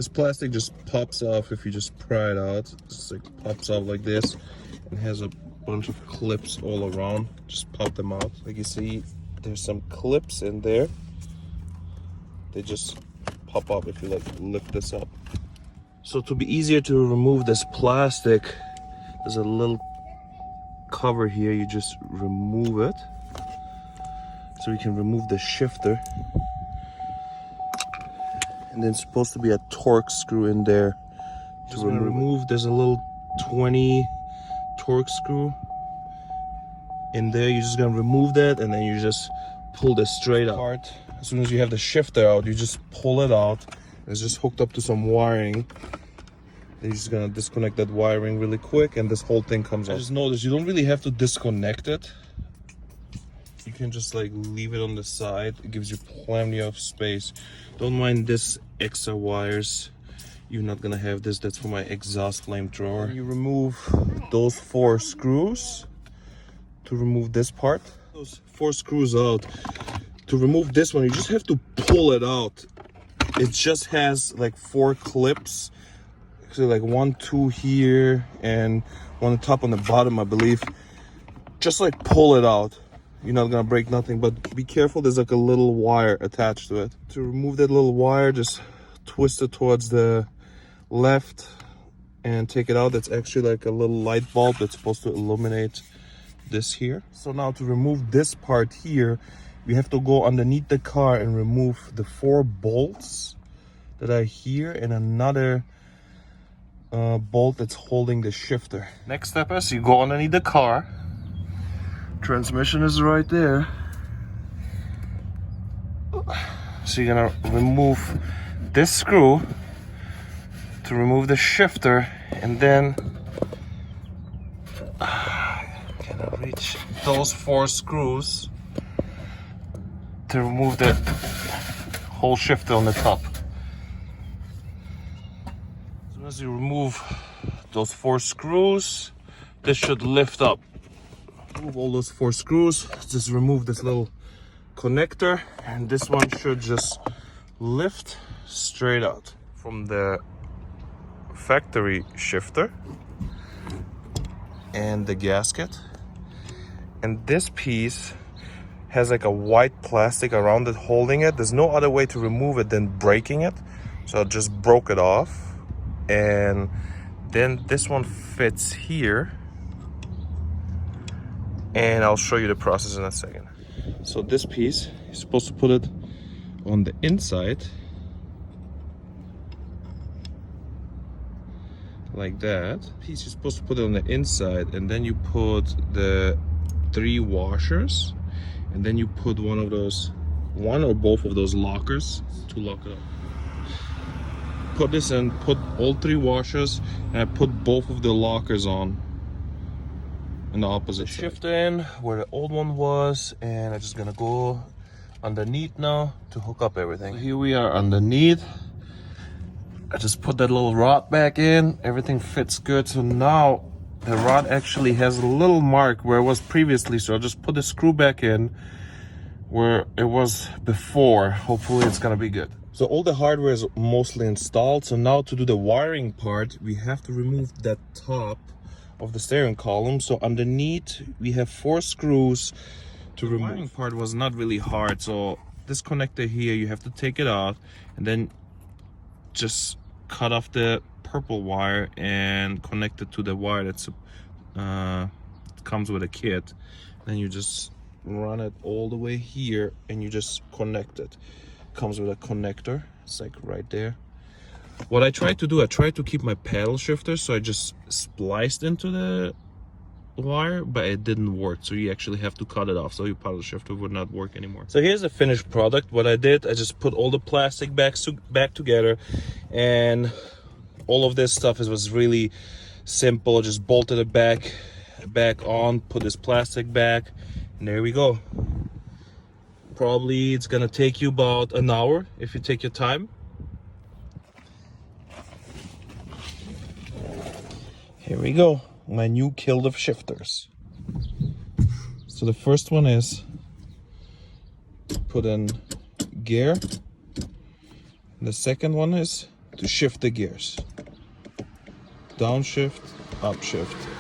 This plastic just pops off if you just pry it out. Just like pops off like this, and has a bunch of clips all around. Just pop them out. Like you see, there's some clips in there. They just pop up if you like lift this up. So to be easier to remove this plastic, there's a little cover here. You just remove it, so you can remove the shifter. And then supposed to be a torque screw in there to remove. There's a little 20 torque screw in there. You're just gonna remove that, and then you just pull this straight out. As soon as you have the shifter out, you just pull it out. It's just hooked up to some wiring. You're just gonna disconnect that wiring really quick, and this whole thing comes out. I just noticed you don't really have to disconnect it. You can just like leave it on the side. It gives you plenty of space. Don't mind this extra wires. You're not gonna have this. That's for my exhaust flamethrower. You remove those 4 screws to remove this part. Those 4 screws out. To remove this one, you just have to pull it out. It just has like 4 clips. So like 1, 2 here, and 1 on the top, on the bottom, I believe. Just like pull it out. You're not gonna break nothing, but be careful, there's like a little wire attached to it. To remove that little wire, just twist it towards the left and take it out. That's actually like a little light bulb that's supposed to illuminate this here. So now to remove this part here, we have to go underneath the car and remove the 4 bolts that are here, and another bolt that's holding the shifter. Next step is you go underneath the car. Transmission is right there. So you're gonna remove this screw to remove the shifter, and then can I reach those 4 screws to remove the whole shifter on the top. As soon as you remove those 4 screws, this should lift up. Remove all those 4 screws, just remove this little connector, and this one should just lift straight out from the factory shifter and the gasket. And this piece has like a white plastic around it holding it. There's no other way to remove it than breaking it, so I just broke it off. And then this one fits here, and I'll show you the process in a second. So this piece, you're supposed to put it on the inside like that. Piece, you're supposed to put it on the inside, and then you put the 3 washers, and then you put one or both of those lockers to lock it up. Put this in, put all 3 washers, and I put both of the lockers on the opposite side. Shift in where the old one was, and I'm just gonna go underneath now to hook up everything. So here we are underneath. I just put that little rod back in. Everything fits good. So now the rod actually has a little mark where it was previously. So I'll just put the screw back in where it was before. Hopefully it's gonna be good. So all the hardware is mostly installed. So now to do the wiring part, we have to remove that top of the steering column. So underneath we have 4 screws to remove. The wiring part was not really hard. So this connector here, you have to take it out and then just cut off the purple wire and connect it to the wire that's comes with a kit. Then you just run it all the way here, and you just connect it. Comes with a connector. It's like right there. What I tried to do, I tried to keep my paddle shifter, so I just spliced into the wire, but it didn't work. So you actually have to cut it off, so your paddle shifter would not work anymore. So here's the finished product. What I did, I just put all the plastic back together, and all of this stuff was really simple. Just bolted it back on, put this plastic back, and there we go. Probably it's gonna take you about an hour if you take your time. Here we go, my new Kilduff shifters. So the first one is put in gear. The second one is to shift the gears. Downshift, upshift.